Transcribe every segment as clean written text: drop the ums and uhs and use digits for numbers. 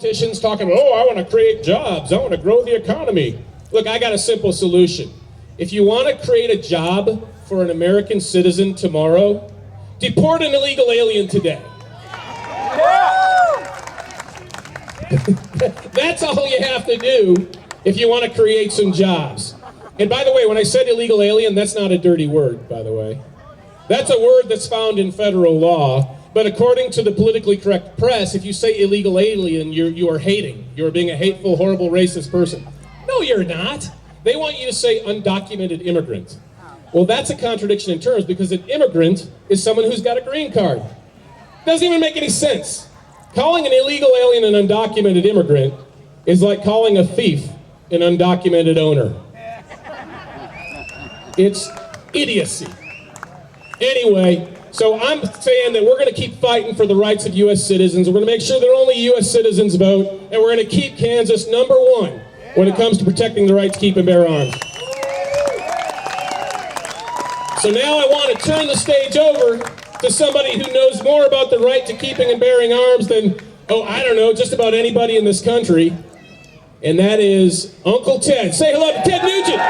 politicians talking about, oh, I want to create jobs, I want to grow the economy. Look, I got a simple solution. If you want to create a job for an American citizen tomorrow, deport an illegal alien today. That's all you have to do if you want to create some jobs. And by the way, when I said illegal alien, that's not a dirty word, by the way. That's a word that's found in federal law. But according to the politically correct press, if you say illegal alien, you are hating. You're being a hateful, horrible, racist person. No, you're not. They want you to say undocumented immigrant. Well, that's a contradiction in terms because an immigrant is someone who's got a green card. Doesn't even make any sense. Calling an illegal alien an undocumented immigrant is like calling a thief an undocumented owner. It's idiocy. Anyway, so I'm saying that we're going to keep fighting for the rights of U.S. citizens. We're going to make sure that only U.S. citizens vote, and we're going to keep Kansas #1 when it comes to protecting the right to keep and bear arms. So now I want to turn the stage over to somebody who knows more about the right to keeping and bearing arms than, oh, I don't know, just about anybody in this country. And that is Uncle Ted. Say hello to Ted Nugent.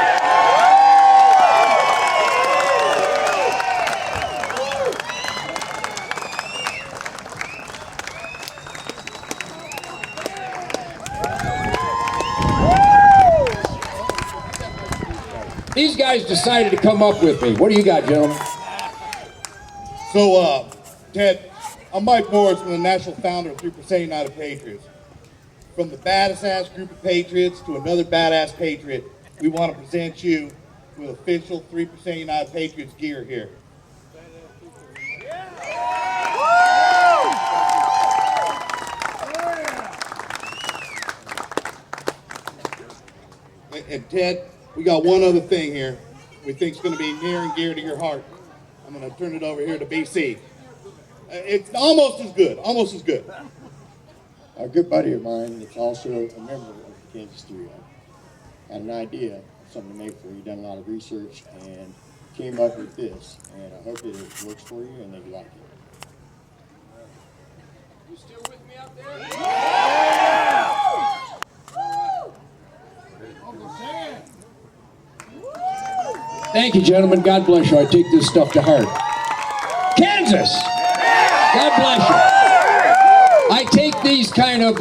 These guys decided to come up with me. What do you got, gentlemen? So, Ted, I'm Mike Morris from the national founder of 3% United Patriots. From the baddest-ass group of patriots to another badass patriot, we want to present you with official 3% United Patriots gear here. And Ted, we got one other thing here we think is going to be near and dear to your heart. I'm going to turn it over here to BC. It's almost as good, almost as good. A good buddy of mine that's also a member of the Kansas 3 had an idea of something to make for you. He done a lot of research and came up with this. And I hope it works for you and that you like it. You still with me out there? Yeah! Thank you, gentlemen. God bless you. I take this stuff to heart. Kansas! God bless you. I take these kind of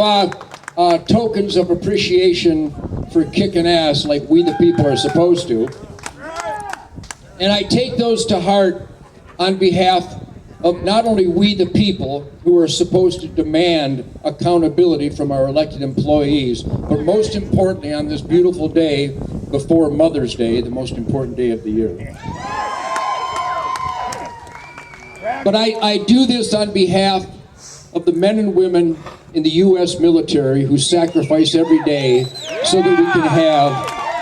tokens of appreciation for kicking ass like we the people are supposed to. And I take those to heart on behalf of not only we the people who are supposed to demand accountability from our elected employees, but most importantly on this beautiful day before Mother's Day, the most important day of the year. But I do this on behalf of the men and women in the U.S. military who sacrifice every day so that we can have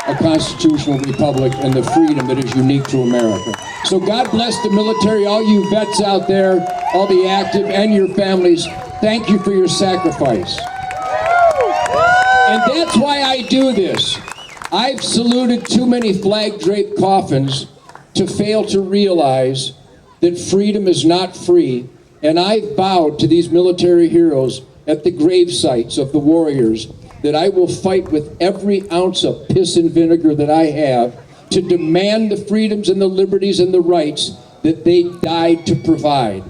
a constitutional republic and the freedom that is unique to America. So God bless the military, all you vets out there, all the active and your families. Thank you for your sacrifice. And that's why I do this. I've saluted too many flag-draped coffins to fail to realize that freedom is not free. And I vowed to these military heroes at the grave sites of the warriors that I will fight with every ounce of piss and vinegar that I have to demand the freedoms and the liberties and the rights that they died to provide.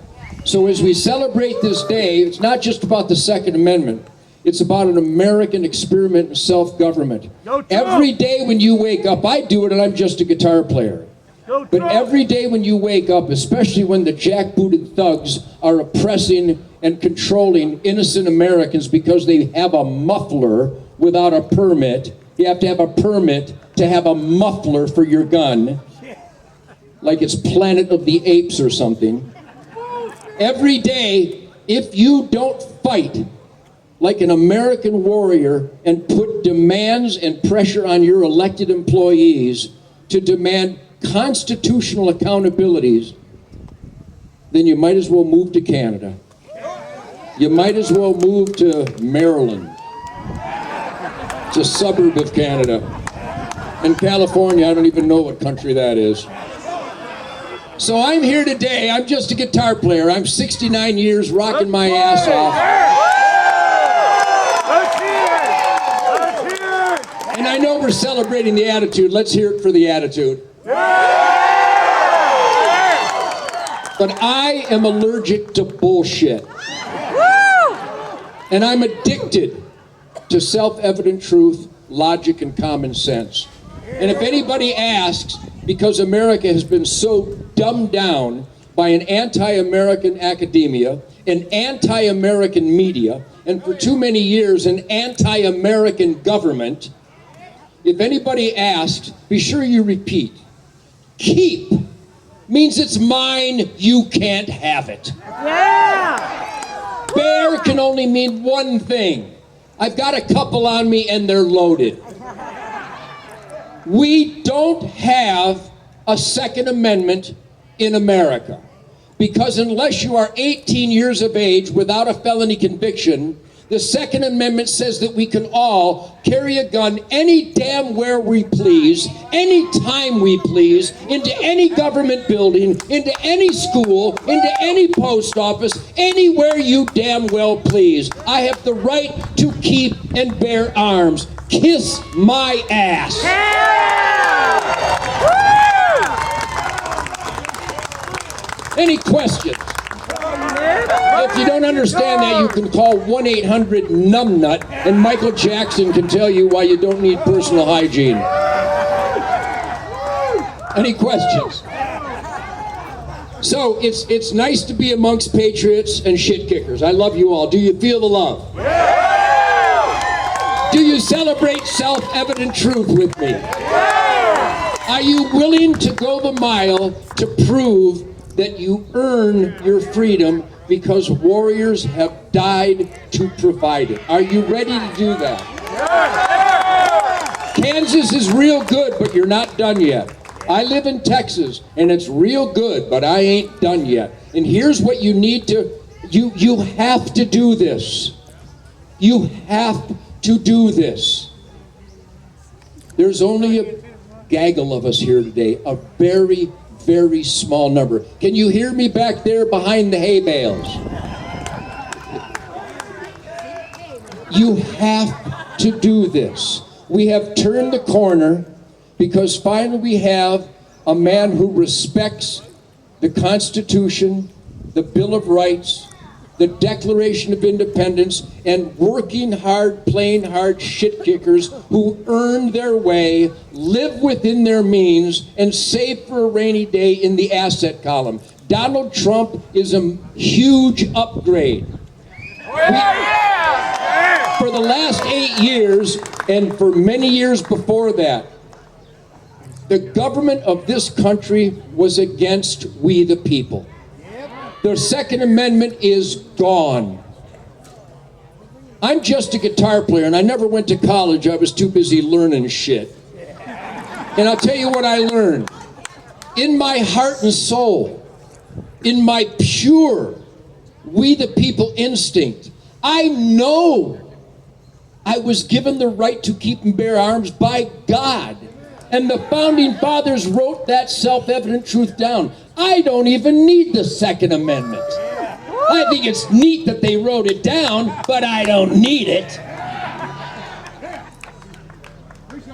So as we celebrate this day, it's not just about the Second Amendment. It's about an American experiment in self-government. Every day when you wake up, I do it and I'm just a guitar player. But every day when you wake up, especially when the jackbooted thugs are oppressing and controlling innocent Americans because they have a muffler without a permit. You have to have a permit to have a muffler for your gun, like it's Planet of the Apes or something. Every day, if you don't fight like an American warrior and put demands and pressure on your elected employees to demand constitutional accountabilities, then you might as well move to Canada. You might as well move to Maryland. It's a suburb of Canada. In California, I don't even know what country that is. So I'm here today. I'm just a guitar player. I'm 69 years rocking my ass off. know we're celebrating the attitude. Let's hear it for the attitude. But I am allergic to bullshit. And I'm addicted to self-evident truth, logic, and common sense. And if anybody asks, because America has been so dumbed down by an anti-American academia, an anti-American media, and for too many years an anti-American government, if anybody asks, be sure you repeat. Keep means it's mine, you can't have it. Yeah! Bear can only mean one thing. I've got a couple on me and they're loaded. We don't have a Second Amendment in America. Because unless you are 18 years of age without a felony conviction, the Second Amendment says that we can all carry a gun any damn where we please, any time we please, into any government building, into any school, into any post office, anywhere you damn well please. I have the right to keep and bear arms. Kiss my ass. Any questions? If you don't understand that, you can call 1-800-NUMBNUT, and Michael Jackson can tell you why you don't need personal hygiene. Any questions? So, it's nice to be amongst patriots and shit kickers. I love you all. Do you feel the love? Do you celebrate self-evident truth with me? Are you willing to go the mile to prove that you earn your freedom because warriors have died to provide it? Are you ready to do that? Kansas is real good, but you're not done yet. I live in Texas, and it's real good, but I ain't done yet. And here's what you need to, you have to do this. You have to do this. There's only a gaggle of us here today, a very, very small number. Can you hear me back there behind the hay bales? You have to do this. We have turned the corner because finally we have a man who respects the Constitution, the Bill of Rights, the Declaration of Independence, and working hard, playing hard shit kickers who earn their way, live within their means, and save for a rainy day in the asset column. Donald Trump is a huge upgrade. For the last 8 years, and for many years before that, the government of this country was against we the people. The Second Amendment is gone. I'm just a guitar player, and I never went to college. I was too busy learning shit. And I'll tell you what I learned. In my heart and soul, in my pure we the people instinct, I know I was given the right to keep and bear arms by God. And the Founding Fathers wrote that self-evident truth down. I don't even need the Second Amendment. I think it's neat that they wrote it down, but I don't need it.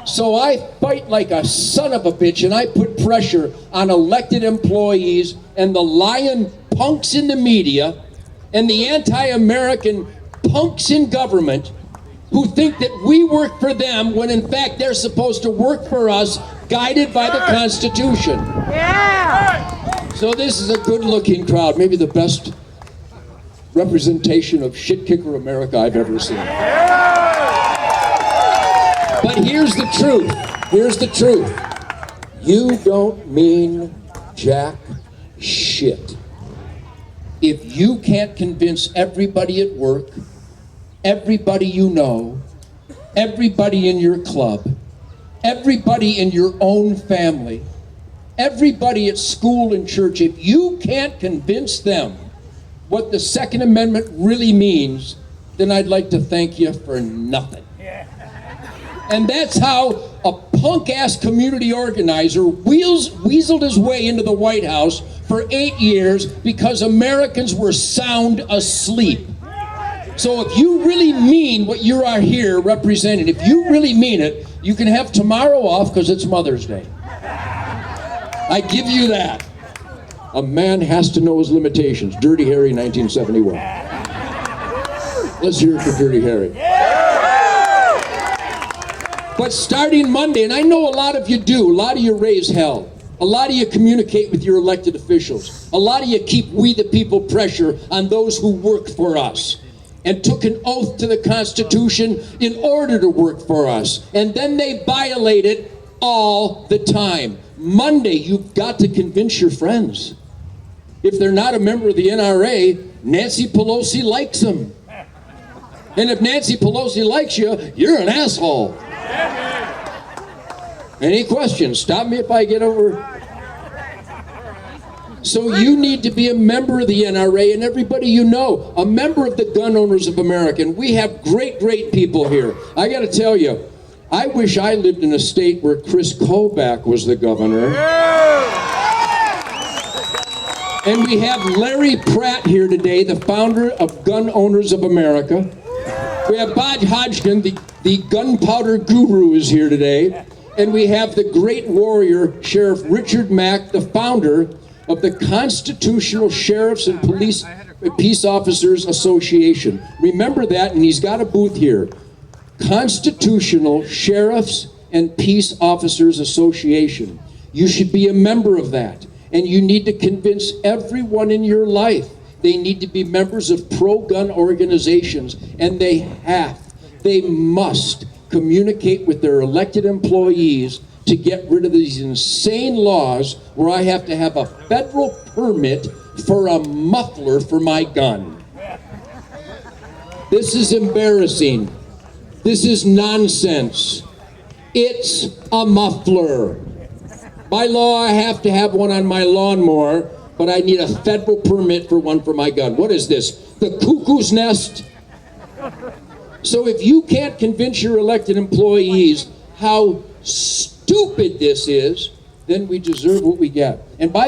So I fight like a son of a bitch, and I put pressure on elected employees and the lying punks in the media and the anti-American punks in government who think that we work for them when in fact they're supposed to work for us, guided by the Constitution. Yeah! So this is a good-looking crowd, maybe the best representation of shit kicker America I've ever seen. But here's the truth. Here's the truth. You don't mean jack shit if you can't convince everybody at work, everybody you know, everybody in your club, everybody in your own family, everybody at school and church, if you can't convince them what the Second Amendment really means, then I'd like to thank you for nothing. And that's how a punk-ass community organizer weaseled his way into the White House for 8 years because Americans were sound asleep. So if you really mean what you are here representing, if you really mean it, you can have tomorrow off because it's Mother's Day. I give you that. A man has to know his limitations. Dirty Harry, 1971. Let's hear it for Dirty Harry. But starting Monday, and I know a lot of you do, a lot of you raise hell. A lot of you communicate with your elected officials. A lot of you keep we the people pressure on those who work for us and took an oath to the Constitution in order to work for us. And then they violate it all the time. Monday, you've got to convince your friends. If they're not a member of the NRA, Nancy Pelosi likes them. And if Nancy Pelosi likes you, you're an asshole. Any questions? Stop me if I get over. So you need to be a member of the NRA, and everybody you know, a member of the Gun Owners of America. And we have great, great people here. I got to tell you, I wish I lived in a state where Chris Kobach was the governor. And we have Larry Pratt here today, the founder of Gun Owners of America. We have Bob Hodgkin, the gunpowder guru, is here today. And we have the great warrior, Sheriff Richard Mack, the founder of the Constitutional Sheriffs and Peace Officers Association. Remember that, and he's got a booth here. Constitutional Sheriffs and Peace Officers Association. You should be a member of that. And you need to convince everyone in your life. They need to be members of pro-gun organizations. And they must communicate with their elected employees to get rid of these insane laws where I have to have a federal permit for a muffler for my gun. This is embarrassing. This is nonsense. It's a muffler. By law, I have to have one on my lawnmower, but I need a federal permit for one for my gun. What is this? The cuckoo's nest? So if you can't convince your elected employees how stupid this is, then we deserve what we get. And by the